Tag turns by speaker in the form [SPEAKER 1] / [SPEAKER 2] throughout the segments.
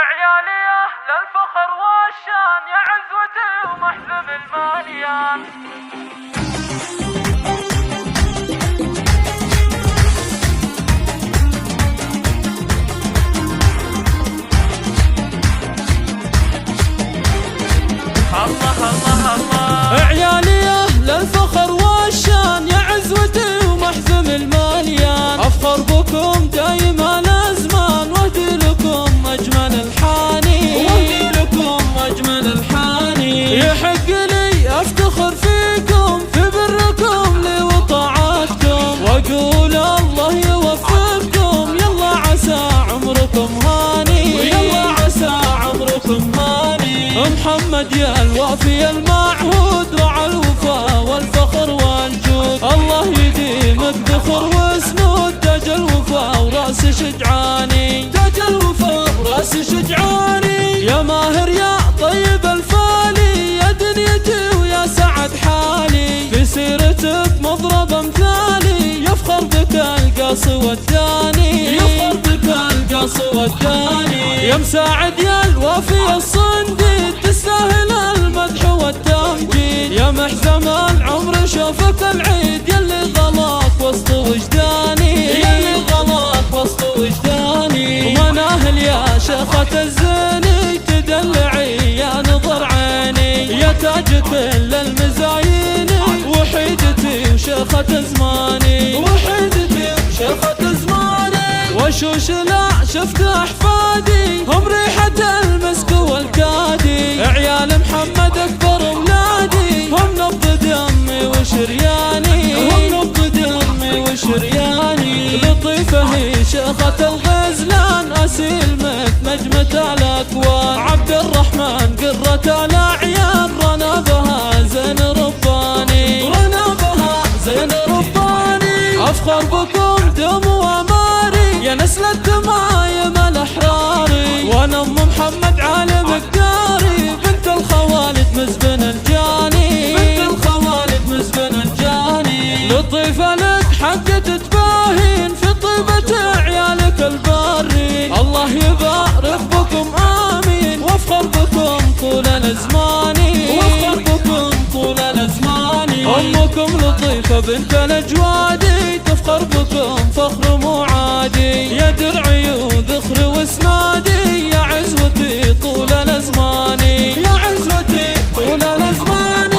[SPEAKER 1] عيالي أهل الفخر والشان يا عزوتي ومحزم الماليان. الله الله الله
[SPEAKER 2] عيالي أهل الفخر والشان يا عزوتي ومحزم الماليان، أفخر بكم دايما الأزمان واهدي لكم أجمل الحاني، واهدي لكم أجمل الحاني. يحق لي أفتخر فيكم في بركم لي وطاعتكم، وأقول الله يوفقكم يلا عسى عمركم هاني، يلا عسى عمركم هاني. محمد يا الوافي المعهود رعى الوفا والفخر والجود، الله يديمك ذخر وسنود تاج الوفا وراس شجعاني، تاج الوفا وراس شجعاني. يا ماهر يا طيب الفالي يا دنيتي ويا سعد حالي، في سيرتك مضرب امثالي يفخر بك القاص والداني، يفخر بك القاص والداني. يا مساعد يا الوافي الصنديد تستاهل المدح والتمجيد، يا محزم العمر شوفك العيد يلي غلاك وسط وجداني، يلي غلاك وسط وجداني. ومناهل يا شيخة الزيني تدلعي يا نظر عيني، يا تاج كل المزاييني وحيدتي وشيخة زماني، وحيدتي وشيخة زماني. وشوش لا شفت احفادي هم ريحة المسك والكادي، عيال محمد اكبر اولادي هم نبض دمي وشرياني، هم نبض دمي وشرياني. لطيفة هي شيخة الغزلان اسيل نجمة الاكوان، عبد الرحمن قرة الاعيان رنا بها زين رباني، رنا بها زين رباني. افخر بكم دم واماري يا نسل الدمايم الاحراري، وانا ام محمد عالم الداري بنت الخوالد مزبن الجاني، بنت الخوالد مزبن الجاني. لطيفة لك حق تتباهين في طيبة عيالك البارين، الله يبارك بكم امين وافخر بكم طول الازمان، وافخر بكم طول الازمان. امكم لطيفة بنت الاجوادي تفخر بكم فخر مو عادي، يا درعي وذخر واسنادي يا عزوتي طول الازمان، يا عزوتي طول الازمان.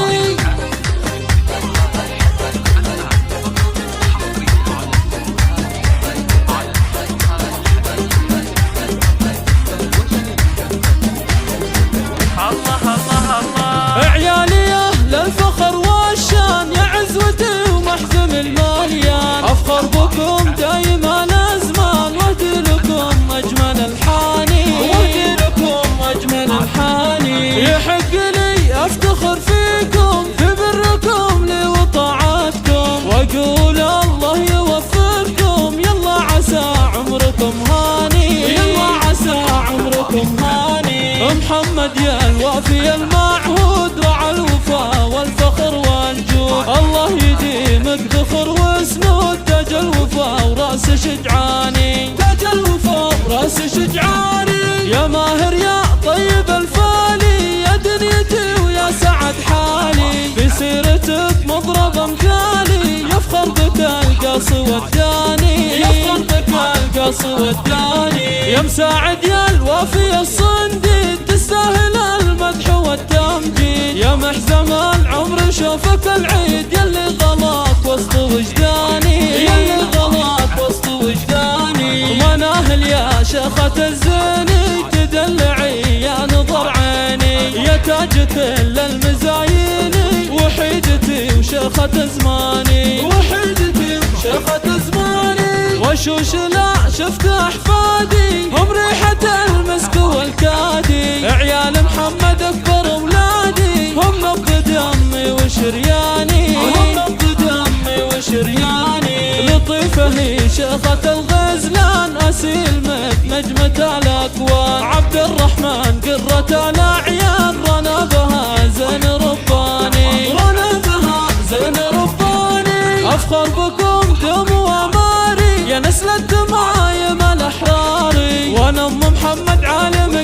[SPEAKER 1] الله الله الله
[SPEAKER 2] عيالي أهل الفخر والشان يا عزوتي ومحزم الماليان، أفخر بكم دايما الأزمان واهدي لكم أجمل الحاني، واهدي لكم أجمل الحاني. يحق لي أفتخر فيكم في بركم لي وطاعتكم، وأقول الله يوفقكم يلا عسى عمركم هاني، يلا عسى عمركم هاني. محمد يا الوافي المعهود رعى الوفا والفخر والجود، الله يديمك ذخر وسنود تاج الوفا وراس شجعاني، تاج الوفا وراس شجعاني. يا ماهر يا طيب الفالي يا دنيتي ويا سعد حالي، في سيرتك مضرب امثالي يفخر بك القاص والداني، يفخر بك القاص والداني. يا مساعد يا الوافي الصنديد تستاهل المدح والتمجيد، يا محزم العمر شوفك العيد يلي غلاك وسط وجداني، يلي غلاك وسط وجداني. ومناهل يا شيخة الزيني تدلعي يا نظر عيني، يا تاج كل المزاييني وحيدتي وشيخة زماني، وحيدتي وشيخة زماني. وشوش لا شفت احفادي هم ريحة المسك والكادي، عيال محمد اكبر اولادي هم نبض دمي وشرياني، هم نبض دمي وشرياني. لطيفة هي شيخة الغزلان اسيل نجمة الاكوان، عبد الرحمن قرة الاعيان رنا بها زين رباني، رنا بها زين رباني. افخر بكم دم واماري يا نسل الدمايم الاحراري، وانا ام محمد عالم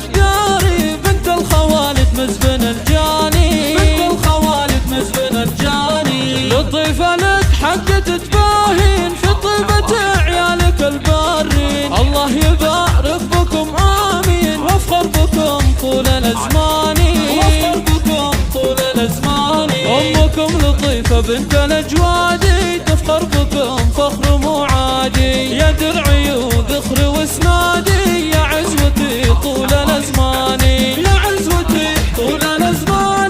[SPEAKER 2] الله يبارك بكم آمين، وافخر بكم طول الأزمان، وافخر بكم طول الأزمان. أمكم لطيفة بنت الأجوادي، تفخر بكم فخر مو عادي، يا درعي وذخر واسنادي، يا عزوتي طول الأزمان، يا عزوتي طول الأزمان.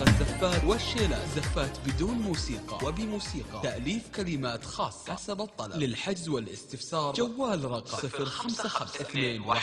[SPEAKER 3] الزفات والشيلات، زفات بدون موسيقى وبموسيقى، تأليف كلمات خاصة حسب الطلب. للحجز والاستفسار جوال رقم 055 21